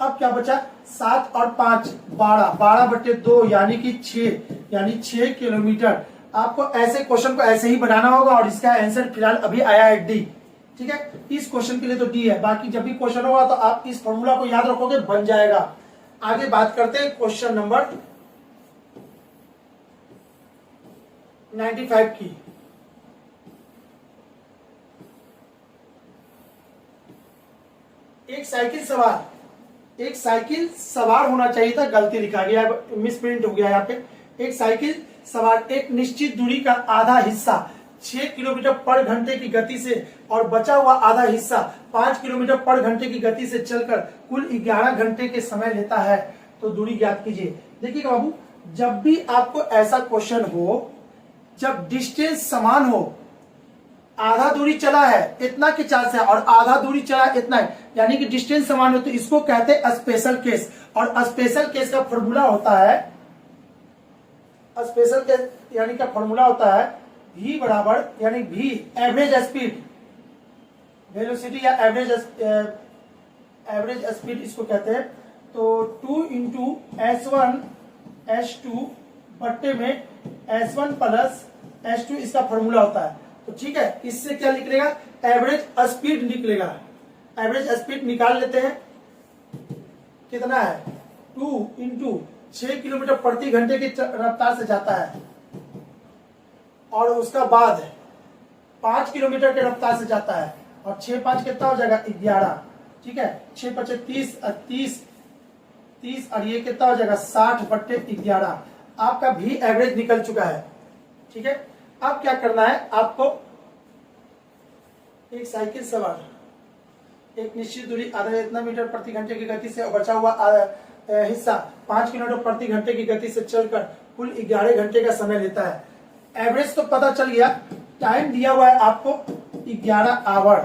अब क्या बचा 7 और 5 12, 12/2 यानी कि 6, यानी 6 किलोमीटर। आपको ऐसे क्वेश्चन को ऐसे ही बनाना होगा, और इसका आंसर फिलहाल अभी आया है डी, ठीक है। इस क्वेश्चन के लिए तो डी है, बाकी जब भी क्वेश्चन होगा तो आप इस फॉर्मूला को याद रखोगे, बन जाएगा। आगे बात करते हैं क्वेश्चन नंबर 95 की। एक साइकिल सवार होना चाहिए था, गलती लिखा गया है, मिसप्रिंट हो गया यहाँ पे। एक साइकिल सवार एक निश्चित दूरी का आधा हिस्सा 6 किलोमीटर पर घंटे की गति से और बचा हुआ आधा हिस्सा 5 किलोमीटर पर घंटे की गति से चलकर कुल 11 घंटे के समय लेता है, तो दूरी ज्ञात कीजिए। देखिएगा बाबू, जब भी आपको ऐसा क्वेश्चन हो, जब डिस्टेंस समान हो, आधा दूरी चला है इतना की चाल से और आधा दूरी चला इतना है, यानी कि डिस्टेंस समान हो, तो इसको कहते हैं स्पेशल केस। और स्पेशल केस का फॉर्मूला होता है, स्पेशल केस यानी का फॉर्मूला होता है v बराबर, यानी v एवरेज स्पीड, वेलोसिटी या एवरेज स्पीड इसको कहते हैं, तो 2 इंटू S1 H2 बट्टे में S1 प्लस H2 इसका फॉर्मूला होता है। तो ठीक है, इससे क्या निकलेगा, एवरेज स्पीड निकलेगा। एवरेज स्पीड निकाल लेते हैं, कितना है 2 इंटू 6 किलोमीटर प्रति घंटे की रफ्तार से जाता है, और उसका बाद 5 किलोमीटर की रफ्तार से जाता है, और 6 5 कितना हो जाएगा 11। ठीक है, 6 5 30 और ये कितना हो जाएगा 60 बट्टे 11। आपका भी एवरेज निकल चुका है। ठीक है, अब क्या करना है आपको, एक साइकिल सवार एक निश्चित दूरी आधा इतना मीटर प्रति घंटे की गति से बचा हुआ हिस्सा 5 किलोमीटर प्रति घंटे की गति से चलकर कुल 11 घंटे का समय लेता है। एवरेज तो पता चल गया, टाइम दिया हुआ है आपको 11 आवर।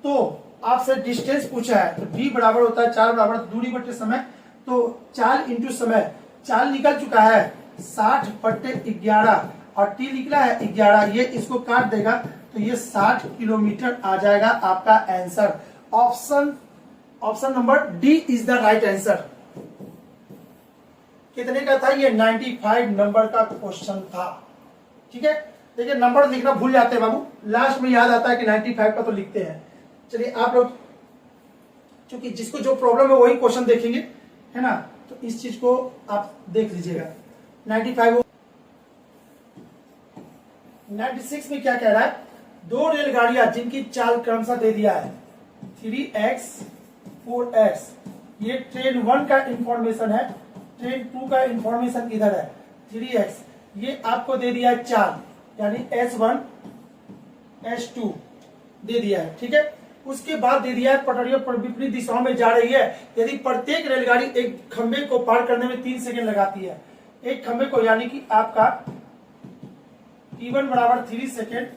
तो आपसे डिस्टेंस पूछा है, तो डी बराबर होता है 4 बराबर दूरी बटे समय, तो 4 इंटू समय, 4 निकल चुका है 60 बट्टे 11, और टी निकला है 11, ये इसको काट देगा तो ये 60 किलोमीटर आ जाएगा आपका answer. Option number D is the right answer. कितने का था ये, 95 नंबर का क्वेश्चन था। ठीक है, देखिए नंबर लिखना भूल जाते हैं बाबू, लास्ट में याद आता है कि 95 का तो लिखते हैं। चलिए आप लोग, क्योंकि जिसको जो प्रॉब्लम है वही क्वेश्चन देखेंगे, है ना, तो इस चीज को आप देख लीजिएगा। 96 में क्या कह रहा है, 2 रेलगाड़ियां जिनकी चाल क्रमशः दे दिया है 3x 4x, ये ट्रेन 1 का इंफॉर्मेशन है, ट्रेन 2 का इंफॉर्मेशन इधर है 3x, ये आपको दे दिया है चाल, यानी S1 H2 दे दिया है। ठीक है, उसके बाद दे दिया है पटरियों पर विपरीत दिशाओं में जा रही है, यदि प्रत्येक रेलगाड़ी एक खंबे को पार करने में 3 सेकंड लगाती है, एक खंबे को, यानी कि आपका T1 बराबर 3 सेकेंड,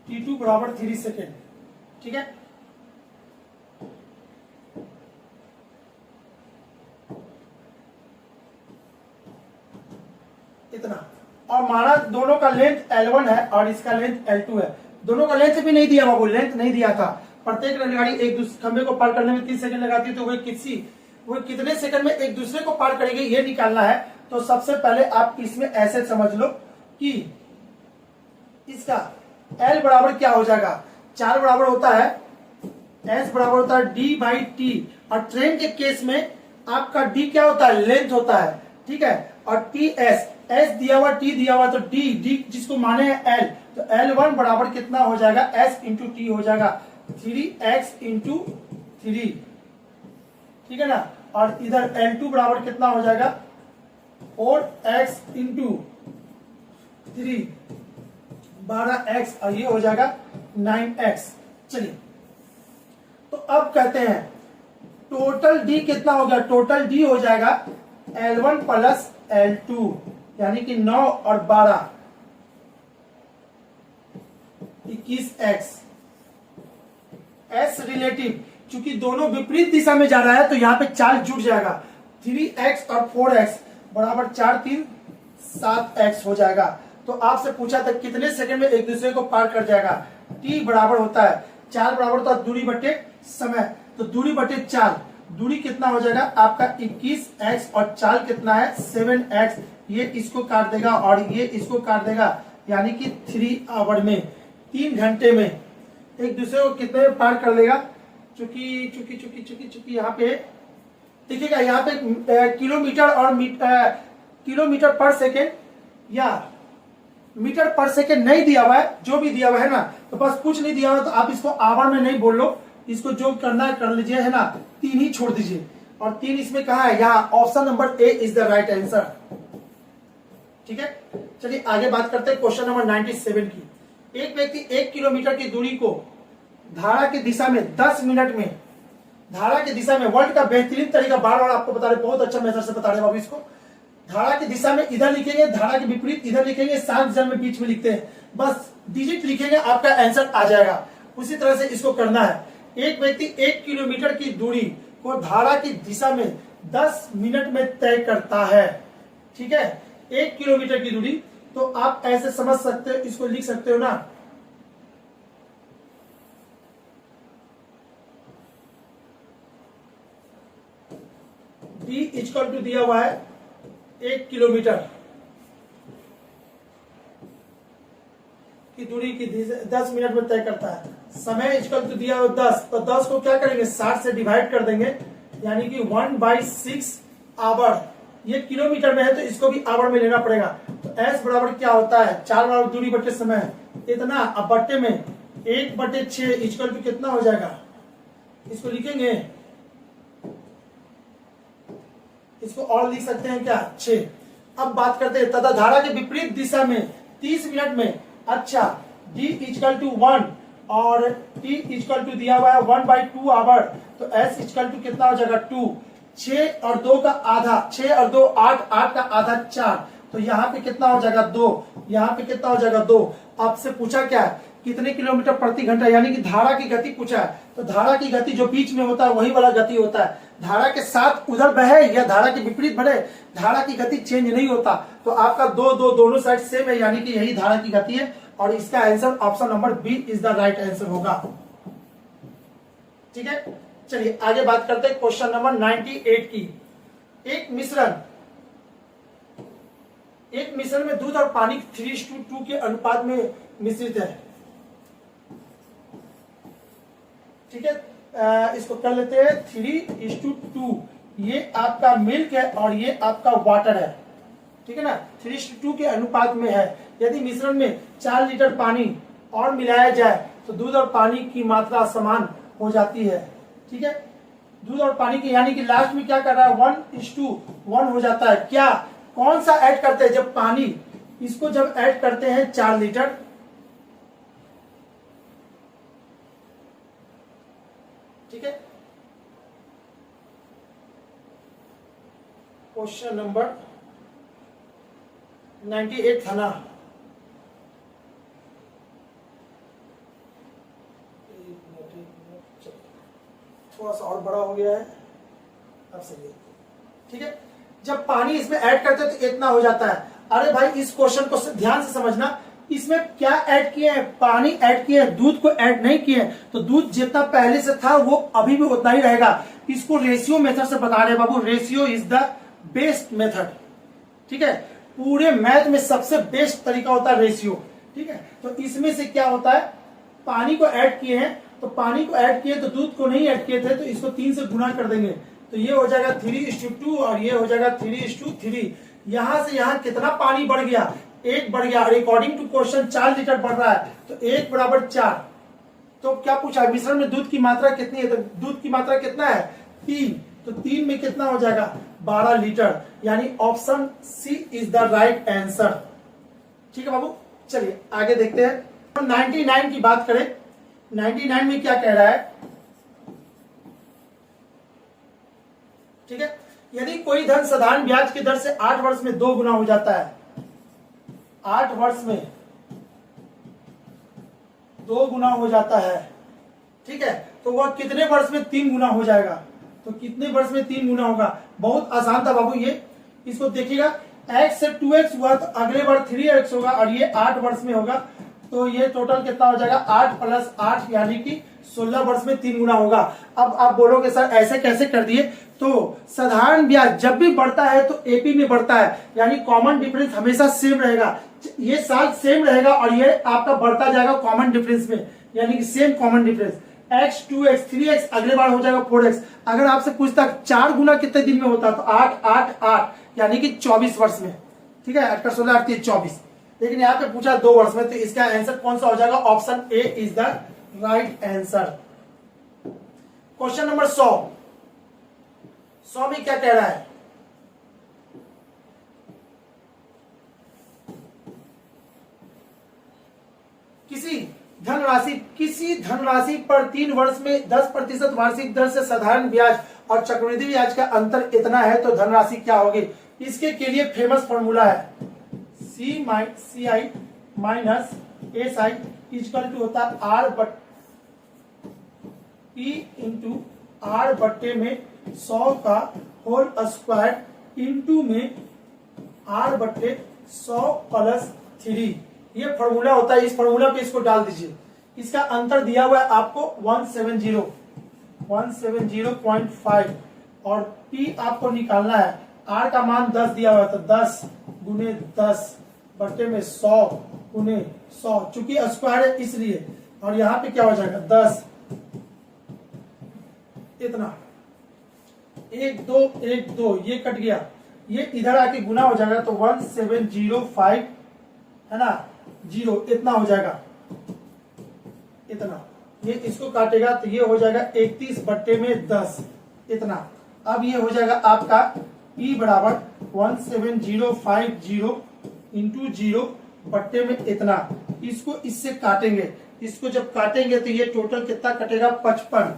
T2 बराबर 3 सेकेंड। ठीक है, इतना, और माना दोनों का लेंथ L1 है और इसका लेंथ L2 है। दोनों का लेंथ भी नहीं दिया बाबू, लेंथ नहीं दिया था। प्रत्येक रेलगाड़ी एक दूसरे खंबे को पार करने में 3 सेकंड लगाती है, तो वो कितने सेकंड में एक दूसरे को पार करेंगे ये निकालना है। तो सबसे पहले आप इसमें ऐसे समझ लो कि इसका L बराबर क्या हो जाएगा, 4 बराबर होता है S बराबर होता है D बाई टी, और ट्रेन के केस में आपका D क्या होता है, लेंथ होता है। ठीक है, और TS, S दिया हुआ T दिया हुआ, तो D जिसको माने हैं L, तो L1 बराबर कितना हो जाएगा, S इंटू टी हो जाएगा 3x इंटू 3। ठीक है ना, और इधर L2 बराबर कितना हो जाएगा 4x इंटू 3, 12x, और ये हो जाएगा 9x। चलिए, तो अब कहते हैं टोटल D कितना हो गया, टोटल D हो जाएगा L1 प्लस L2, यानी कि 9 और 12 21x। S रिलेटिव, चूंकि दोनों विपरीत दिशा में जा रहा है तो यहाँ पे चाल जुड़ जाएगा, 3x और 4x बराबर 4 3 7x हो जाएगा। तो आपसे पूछा था कितने सेकंड में एक दूसरे को पार कर जाएगा, t बराबर होता है 4 बराबर होता है दूरी बटे समय, तो दूरी बटे चाल, दूरी कितना हो जाएगा आपका 21x, और चाल कितना है 7x, ये इसको काट देगा और ये इसको काट देगा, यानी कि 3 आवर में, 3 घंटे में एक दूसरे को कितने में पार कर लेगा। चूंकि यहाँ पे देखिएगा, यहाँ पे किलोमीटर और किलोमीटर पर सेकेंड या मीटर पर सेकेंड नहीं दिया हुआ है, जो भी दिया हुआ है ना, तो बस कुछ नहीं दिया हुआ तो आप इसको आवर में नहीं बोल लो, इसको जो करना है कर लीजिए, है ना, 3 ही छोड़ दीजिए, और 3 इसमें कहा है, यहाँ option number A is the right answer. ठीक है, चलिए आगे बात करते हैं क्वेश्चन नंबर 97 की। एक व्यक्ति 1 किलोमीटर की दूरी को धारा की दिशा में 10 मिनट में, धारा की दिशा में, वर्ल्ड का बेहतरीन तरीका, बार बार आपको बता रहे, बहुत अच्छा मेथड से बता रहे बाबू इसको, धारा की दिशा में इधर लिखेंगे, धारा के विपरीत इधर लिखेंगे, 7 जन में बीच में लिखते हैं, बस डिजिट लिखेंगे आपका आंसर आ जाएगा। उसी तरह से इसको करना है। एक व्यक्ति 1 किलोमीटर की दूरी को धारा की दिशा में 10 मिनट में तय करता है। ठीक है, 1 किलोमीटर की दूरी, तो आप ऐसे समझ सकते हो, इसको लिख सकते हो ना, इक्वल टू दिया हुआ है 1 किलोमीटर की दूरी की 10 मिनट में तय करता है। समय इक्वल टू दिया हुआ 10, तो 10 को क्या करेंगे 60 से डिवाइड कर देंगे, यानी कि 1/6 आवर। ये किलोमीटर में है तो इसको भी आवर में लेना पड़ेगा। तो S बराबर क्या होता है 4 बराबर दूरी बटे समय इतना, अब बट्टे में 1/6 इक्वल टू कितना हो जाएगा, इसको लिखेंगे, इसको और लिख सकते हैं क्या 6। अब बात करते हैं तथा धारा के विपरीत दिशा में 30 मिनट में, अच्छा D इक्वल टू 1 और T इक्वल टू दिया हुआ है 1/2 आवर, तो S इक्वल टू कितना हो जाएगा 2। 6 और 2 का आधा, 6 और 2 8, 8 का आधा 4, तो यहाँ पे कितना हो जाएगा 2, यहाँ पे कितना हो जाएगा 2। आपसे पूछा क्या है कितने किलोमीटर प्रति घंटा, यानी कि धारा की गति पूछा है। तो धारा की गति जो बीच में होता है वही वाला गति होता है। धारा के साथ उधर बहे या धारा के विपरीत बढ़े, धारा की गति चेंज नहीं होता। तो आपका दोनों साइड सेम है, यानी कि यही धारा की गति है, और इसका answer option number B is the right answer होगा। ठीक है, चलिए आगे बात करते हैं क्वेश्चन नंबर 98 की। एक मिश्रण में दूध और पानी 3:2 के अनुपात में मिश्रित है। ठीक है, इसको कर लेते हैं 3:2। ये आपका मिल्क है और ये आपका वाटर है, ठीक है ना, 3:2 के अनुपात में है। यदि मिश्रण में 4 लीटर पानी और मिलाया जाए तो दूध और पानी की मात्रा समान हो जाती है। ठीक है, दूध और पानी की, यानी कि लास्ट में क्या कर रहा है 1:1 हो जाता है। क्या कौन सा ऐड करते हैं, जब पानी इसको जब ऐड करते हैं 4 लीटर, ठीक है। क्वेश्चन नंबर 98 था ना, थोड़ा सा और बड़ा हो गया है, अब सही है। ठीक है, जब पानी इसमें ऐड करते हैं तो इतना हो जाता है। अरे भाई इस क्वेश्चन को ध्यान से समझना, इसमें क्या ऐड किए हैं, पानी ऐड किए हैं, दूध को ऐड नहीं किए हैं। तो दूध जितना पहले से था वो अभी भी उतना ही रहेगा। इसको रेशियो मेथड से बता रहे बाबू, ratio is the best method. ठीक है, पूरे मैथ में सबसे बेस्ट तरीका होता है रेशियो। ठीक है, तो इसमें से क्या होता है, पानी को ऐड किए हैं, तो पानी को ऐड किए तो दूध को नहीं ऐड किए थे, तो इसको 3 से गुना कर देंगे, तो ये हो जाएगा 3:2 और ये हो जाएगा 3:3। यहां से यहां कितना पानी बढ़ गया, 1 बढ़ गया, और अकॉर्डिंग टू क्वेश्चन 4 लीटर बढ़ रहा है, तो 1 बराबर 4। तो क्या पूछा, मिश्रण में दूध की मात्रा कितनी है, तो दूध की मात्रा कितना है 3, तो 3 में कितना हो जाएगा 12 लीटर, यानी option C is the right answer. ठीक है बाबू, चलिए आगे देखते हैं। 99 की बात करें, 99 में क्या कह रहा है, ठीक है, यदि कोई धन साधारण ब्याज की दर से 8 वर्ष में 2 गुना हो जाता है, 8 वर्ष में 2 गुना हो जाता है, ठीक है, तो वह कितने वर्ष में 3 गुना हो जाएगा, तो कितने वर्ष में 3 गुना होगा। बहुत आसान था बाबू ये, इसको देखिएगा, x से 2x हुआ तो अगले बार 3x होगा, और ये 8 वर्ष में होगा, तो ये टोटल कितना हो जाएगा 8 + 8 यानी कि 16 वर्ष में 3 गुना होगा। अब आप बोलोगे सर ऐसे कैसे कर दिए, तो साधारण ब्याज जब भी बढ़ता है तो एपी में बढ़ता है, यानी कॉमन डिफरेंस हमेशा सेम रहेगा, ये साल सेम रहेगा और ये आपका बढ़ता जाएगा कॉमन डिफरेंस में, यानी कि same common difference. x 2x 3x अगले बार हो जाएगा 4x। अगर आपसे पूछता 4 गुना कितने दिन में होता, तो 8 8 8 यानी कि 24 वर्ष में। ठीक है, 8 का 16 8 24, लेकिन यहाँ पे पूछा 2 वर्ष में, तो इसका आंसर कौन सा हो जाएगा, option A is the right answer. Question number 100 में क्या कह रहा है, किसी धनराशि पर 3 वर्ष में 10% वार्षिक दर से साधारण ब्याज और चक्रवृद्धि ब्याज का अंतर इतना है, तो धनराशि क्या होगी। इसके के लिए फेमस फॉर्मूला है CI minus SI equal to होता है P इंटू R बट्टे में 100 का होल स्क्वायर इंटू में R बट्टे 100 + 3। ये फॉर्मूला होता है, इस फॉर्मूला पे इसको डाल दीजिए। इसका अंतर दिया हुआ है आपको 170.5 और P आपको निकालना है r का मान 10 दिया हुआ है तो 10 गुने 10 बटे में 100 गुने 100, चूंकि स्क्वायर है इसलिए। और यहाँ पे क्या हो जाएगा 10 इतना 1 2 1 2 ये कट गया, ये इधर आके गुना हो जाएगा तो 1705 है ना 0 इतना हो जाएगा इतना। ये इसको काटेगा तो ये हो जाएगा 31 बट्टे में 10 इतना। अब ये हो जाएगा आपका p बराबर 17050 इंटू 0 बट्टे में इतना। इसको इससे काटेंगे, इसको जब काटेंगे तो ये टोटल कितना कटेगा 55,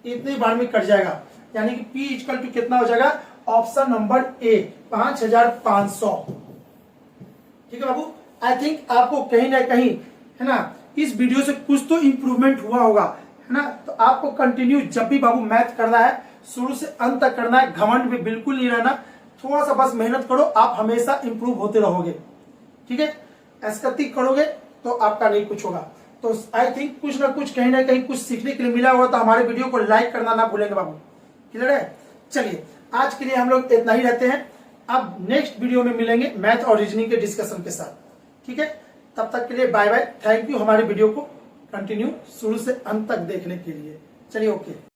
इतनी बार में कट जाएगा। यानी कि p इक्वल टू कितना हो जाएगा ऑप्शन नंबर ए 5500। ठीक है बाबू, आई थिंक आपको कहीं ना कहीं है ना इस वीडियो से कुछ तो इंप्रूवमेंट हुआ होगा है ना। तो आपको कंटिन्यू जब भी बाबू मैथ करना है शुरू से अंत तक करना है, घमंड में बिल्कुल नहीं रहना, थोड़ा सा बस मेहनत करो, आप हमेशा इंप्रूव होते रहोगे। ठीक है, ऐस्कती करोगे तो आपका नहीं कुछ होगा। तो आई थिंक कुछ ना कुछ कहीं ना कहीं कुछ सीखने के लिए मिला होगा, तो हमारे वीडियो को लाइक करना ना भूलेंगे बाबू। क्लियर है? चलिए आज के लिए हम लोग इतना ही रहते हैं, अब नेक्स्ट वीडियो में मिलेंगे मैथ और रीजनिंग के डिस्कशन के साथ। ठीक है, तब तक के लिए बाय बाय, थैंक यू हमारे वीडियो को कंटिन्यू शुरू से अंत तक देखने के लिए। चलिए ओके।